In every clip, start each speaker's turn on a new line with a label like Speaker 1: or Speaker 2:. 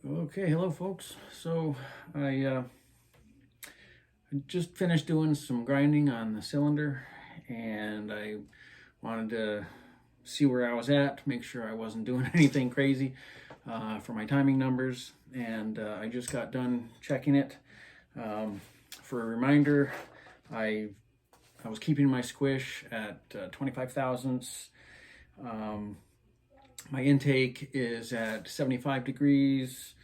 Speaker 1: Okay, hello folks. So I just finished doing some grinding on the cylinder, and I wanted to see where I was at, make sure I wasn't doing anything crazy for my timing numbers, and I just got done checking it. For a reminder, I was keeping my squish at 25 thousandths. My intake is at 75 degrees,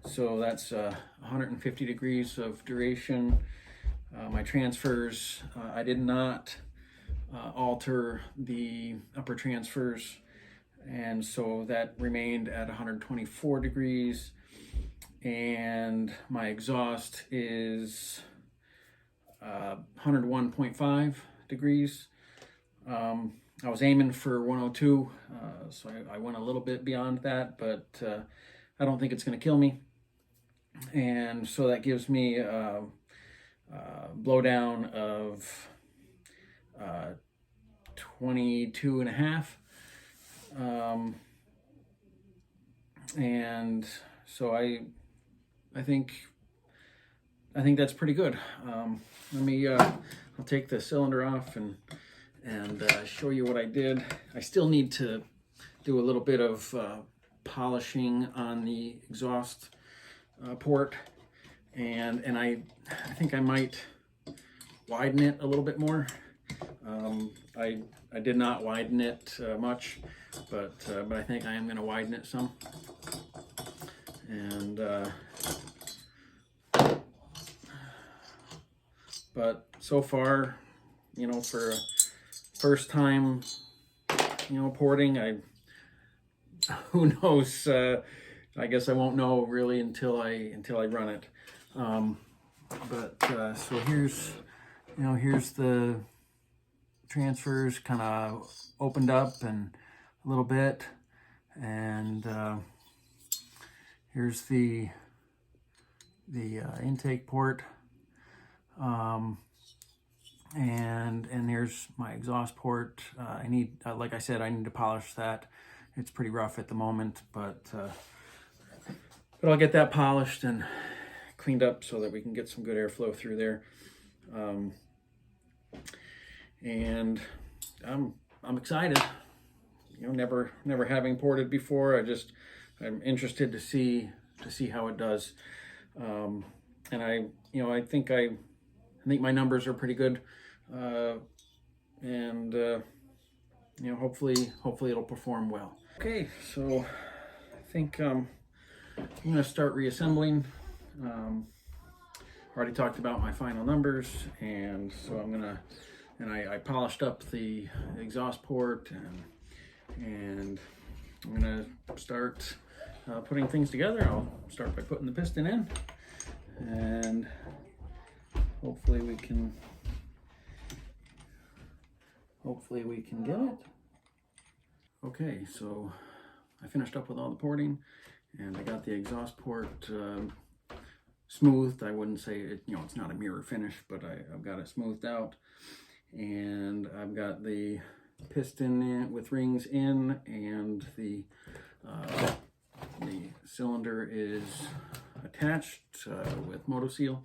Speaker 1: so that's 150 degrees of duration. My transfers, I did not alter the upper transfers, and so that remained at 124 degrees. And my exhaust is 101.5 degrees. I was aiming for 102, so I went a little bit beyond that, but I don't think it's going to kill me. And so that gives me a blowdown of 22 and a half. And so I think that's pretty good. I'll take the cylinder off and show you what I did. I still need to do a little bit of polishing on the exhaust port, and I think I might widen it a little bit more. I did not widen it much, but I think I am going to widen it some. And but so far, for a first time, porting, who knows? I guess I won't know really until I run it. So here's the transfers kind of opened up and a little bit, and here's the intake port, and here's my exhaust port. I need, like I said, I need to polish that. It's pretty rough at the moment, but I'll get that polished and cleaned up so that we can get some good airflow through there. And I'm excited. Never having ported before. I'm interested to see how it does. And I think my numbers are pretty good. And hopefully it'll perform well. Okay, so I think I'm gonna start reassembling. Already talked about my final numbers, and so I polished up the exhaust port, and I'm gonna start putting things together. I'll start by putting the piston in, and hopefully we can get it. Okay, so I finished up with all the porting, and I got the exhaust port smoothed. I wouldn't say it, it's not a mirror finish, but I've got it smoothed out, and I've got the piston in, with rings in, and the cylinder is attached with MotoSeal.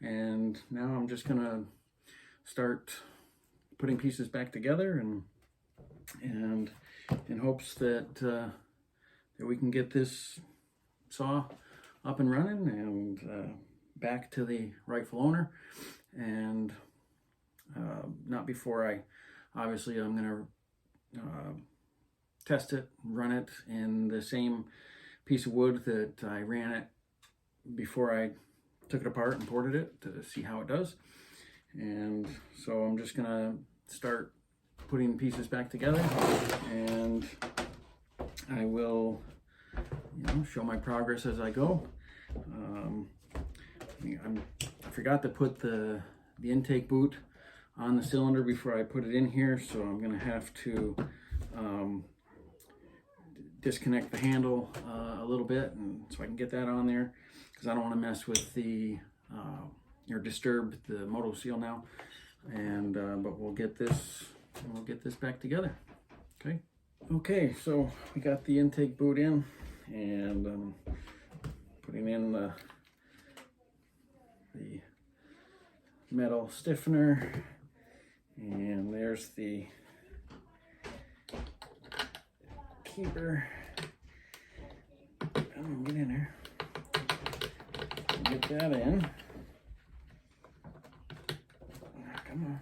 Speaker 1: And now I'm just gonna start putting pieces back together, and in hopes that we can get this saw up and running and back to the rightful owner. And not before I'm gonna test it, run it in the same piece of wood that I ran it before I took it apart and ported it, to see how it does. And so I'm just gonna start putting pieces back together, and I will show my progress as I go. I forgot to put the intake boot on the cylinder before I put it in here, so I'm gonna have to disconnect the handle a little bit, and so I can get that on there, because I don't want to mess with the or disturb the MotoSeal now. And but we'll get this back together. Okay, so we got the intake boot in, and putting in the metal stiffener, and there's the keeper. Come on, get in there. Get that in. Come on.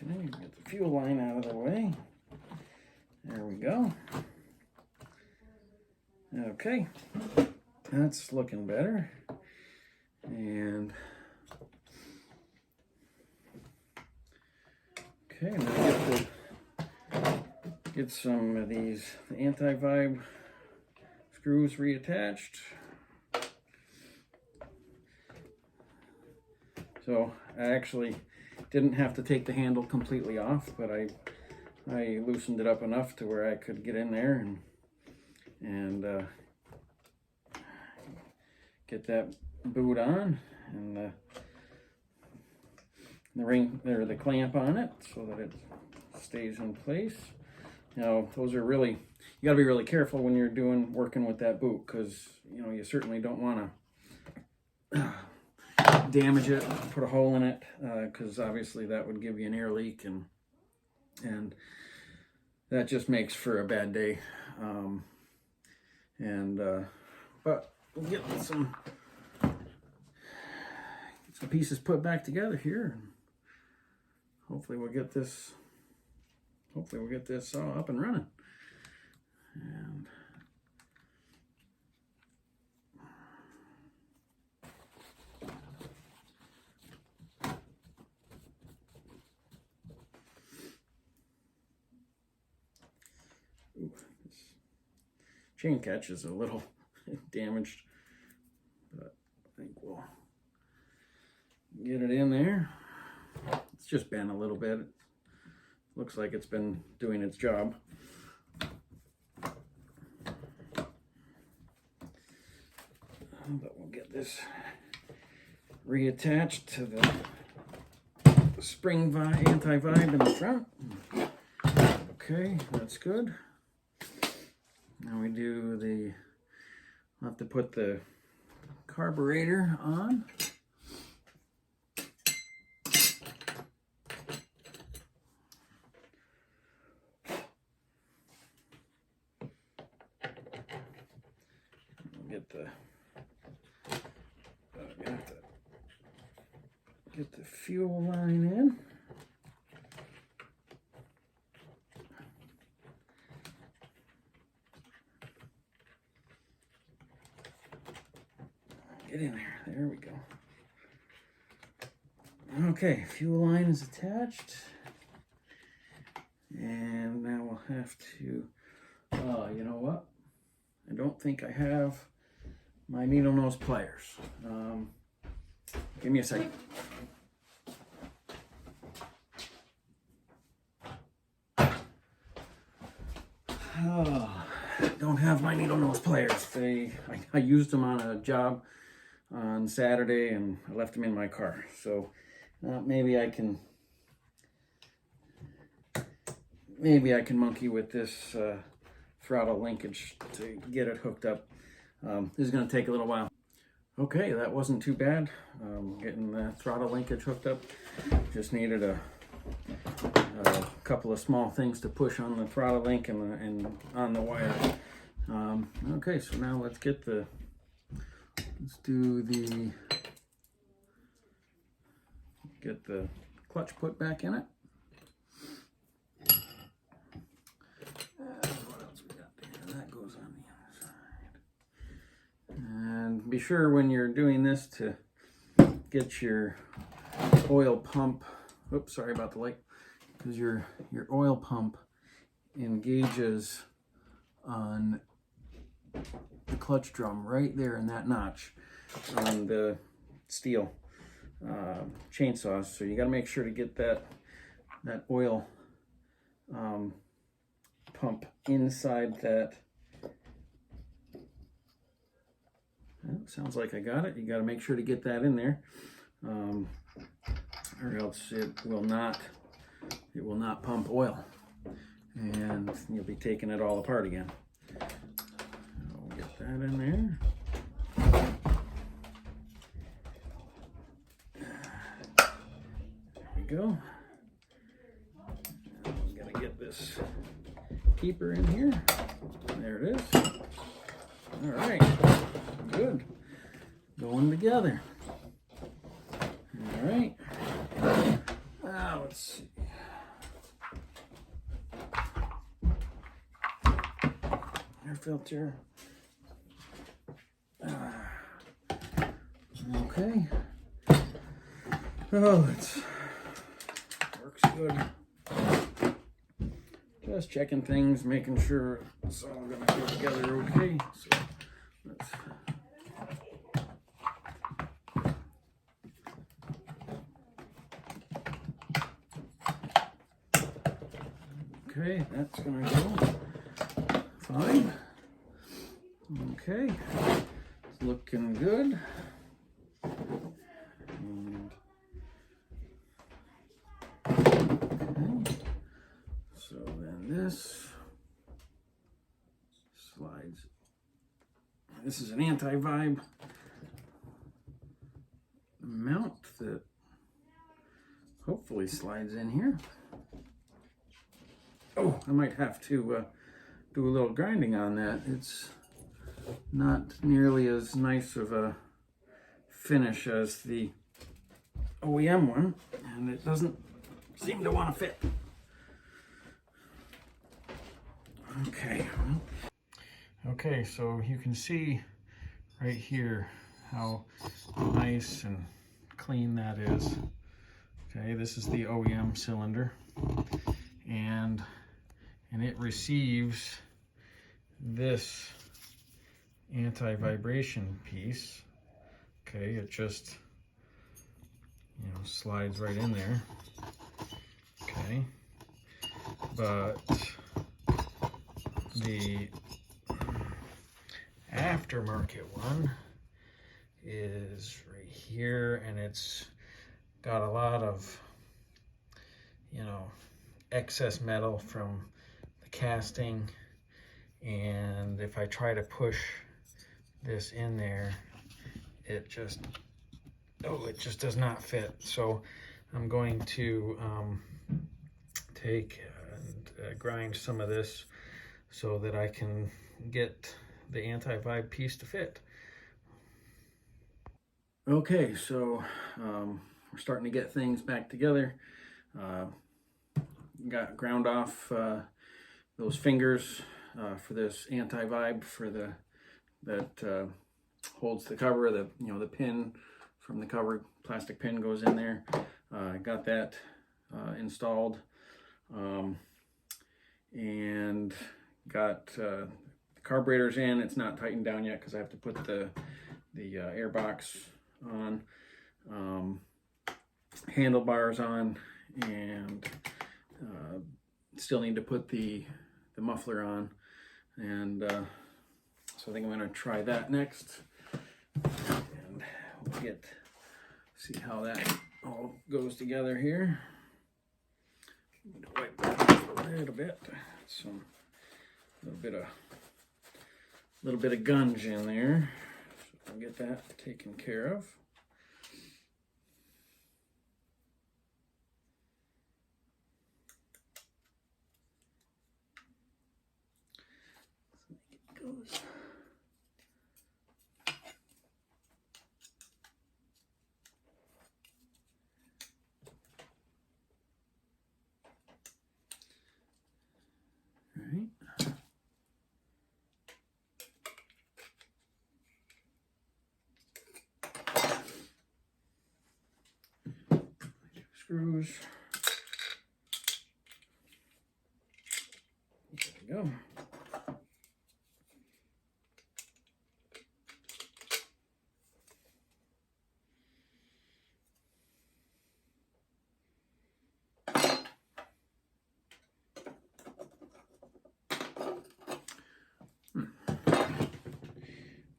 Speaker 1: Okay, get the fuel line out of the way. There we go. Okay, that's looking better. And okay, now get some of these anti-vibe screws reattached. So I actually didn't have to take the handle completely off, but I loosened it up enough to where I could get in there and get that boot on, and the ring or the clamp on it so that it stays in place. Now those are really, you got to be really careful when you're working with that boot, because you certainly don't want to damage it, put a hole in it, because obviously that would give you an air leak, and that just makes for a bad day. But we'll get some pieces put back together here. Hopefully we'll get this all up and running. And this chain catch is a little damaged, but I think we'll get it in there. It's just bent a little bit. It looks like it's been doing its job. But we'll get this reattached to the spring anti-vibe in the front. Okay, that's good. Now we do we'll have to put the carburetor on. Get the fuel line in. Get in there. There we go. Okay, fuel line is attached. And now we'll have to, you know what? I don't think I have my needle nose pliers. Give me a second. Don't have my needle nose pliers. I used them on a job on Saturday and I left them in my car. So maybe I can monkey with this throttle linkage to get it hooked up. This is going to take a little while. Okay, that wasn't too bad. Getting the throttle linkage hooked up. Just needed a couple of small things to push on the throttle link and on the wire. Okay, so now let's get the clutch put back in it. What else we got there? That goes on the other side. And be sure when you're doing this to get your oil pump, oops, sorry about the light, because your oil pump engages on the clutch drum right there in that notch on the Stihl chainsaws. So you got to make sure to get that oil pump inside that. Well, sounds like I got it. You got to make sure to get that in there. or else it will not pump oil, and you'll be taking it all apart again. I'll get that in there. There we go. Now I'm gonna get this keeper in here. There it is. All right, good. Going together. All right. Now let's see. Air filter. Okay. Oh, it works good. Just checking things, making sure it's all gonna go together okay. So let's. Okay, that's gonna go fine. Okay, it's looking good. And, okay. So then this slides. This is an anti-vibe mount that hopefully slides in here. Oh, I might have to do a little grinding on that. It's not nearly as nice of a finish as the OEM one, and it doesn't seem to want to fit. Okay. Okay, so you can see right here how nice and clean that is. Okay, this is the OEM cylinder, and it receives this anti-vibration piece. Okay, it just, you know, slides right in there. Okay, but the aftermarket one is right here, and it's got a lot of, you know, excess metal from the casting, and if I try to push this in there, it just does not fit. So I'm going to take and grind some of this so that I can get the anti-vibe piece to fit. Okay, so we're starting to get things back together. Got ground off those fingers for this anti-vibe for that holds the cover. The pin from the cover, plastic pin goes in there. Got that installed, and got the carburetors in. It's not tightened down yet because I have to put the air box on, handlebars on, and still need to put the muffler on, and so I think I'm going to try that next, and we'll see how that all goes together here. Wipe that off a little bit. Little bit of gunge in there. So I'll get that taken care of. So it goes. Right. Screws. There we go.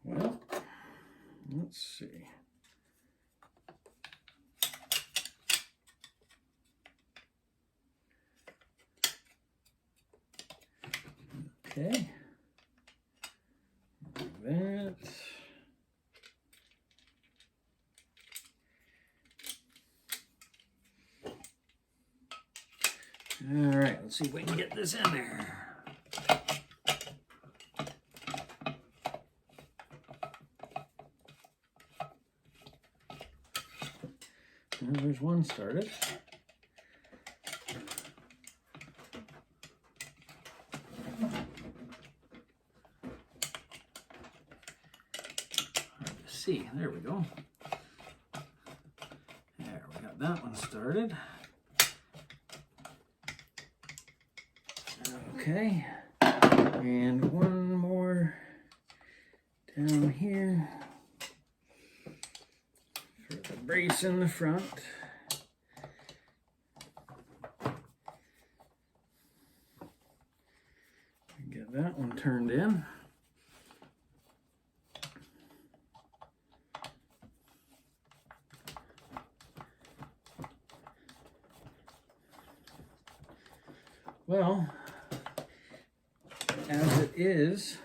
Speaker 1: Well, let's see. Okay. Like that. All right, let's see if we can get this in there. And there's one started. Hard to see. There we go. There, we got that one started. Okay, and one more down here for the brace in the front. Get that one turned in. Well, as it is,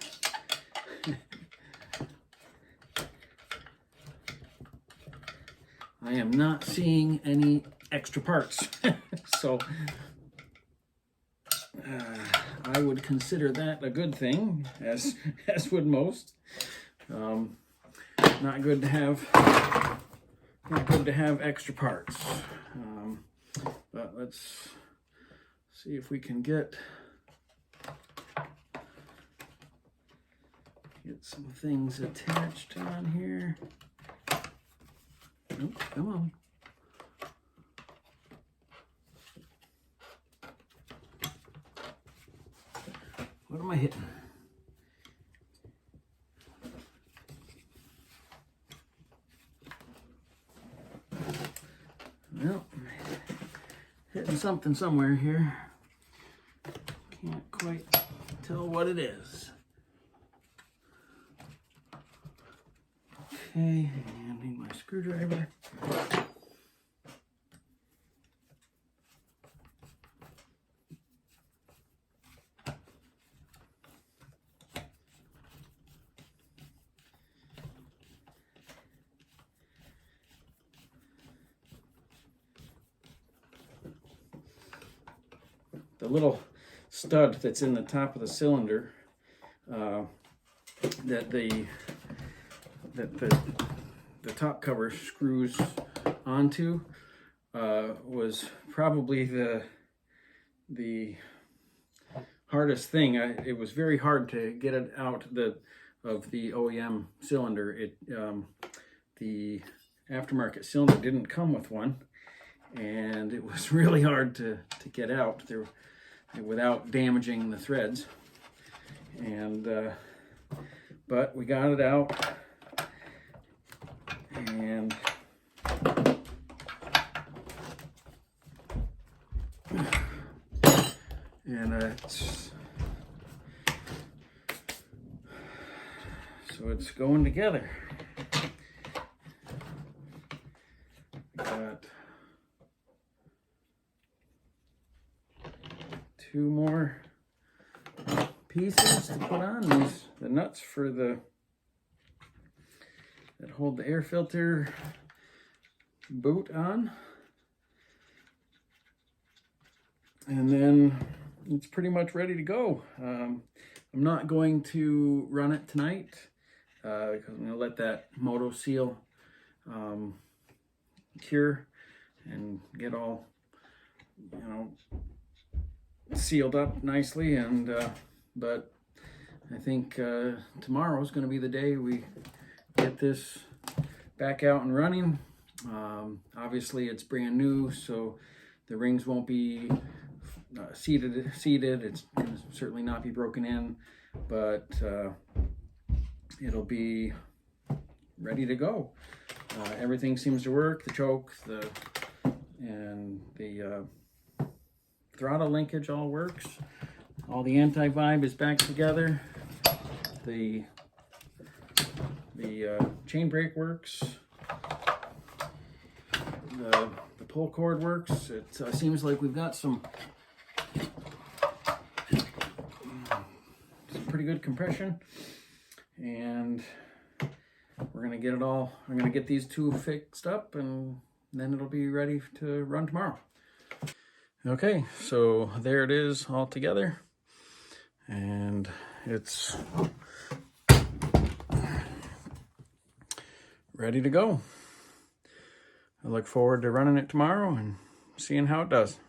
Speaker 1: I am not seeing any extra parts. So I would consider that a good thing, as would most. Not good to have extra parts. But let's see if we can get some things attached on here. Oh, come on. What am I hitting? Well, hitting something somewhere here. Can't quite tell what it is. Okay, and I need my screwdriver. The little stud that's in the top of the cylinder that the top cover screws onto was probably the hardest thing. It was very hard to get it out of the OEM cylinder. The aftermarket cylinder didn't come with one, and it was really hard to get out there without damaging the threads. And but we got it out, and so it's going together. Got two more pieces to put on. These the nuts for that hold the air filter boot on, and then it's pretty much ready to go. I'm not going to run it tonight because I'm going to let that Moto Seal cure and get all, sealed up nicely. And but I think tomorrow is going to be the day we get this back out and running. Obviously it's brand new, so the rings won't be seated. It's going to certainly not be broken in, but it'll be ready to go. Everything seems to work. The choke, and the throttle linkage all works. All the anti-vibe is back together. The chain brake works. The pull cord works. It pretty good compression, and we're gonna get it all. I'm gonna get these two fixed up, and then it'll be ready to run tomorrow. Okay, so there it is all together, and it's ready to go. I look forward to running it tomorrow and seeing how it does.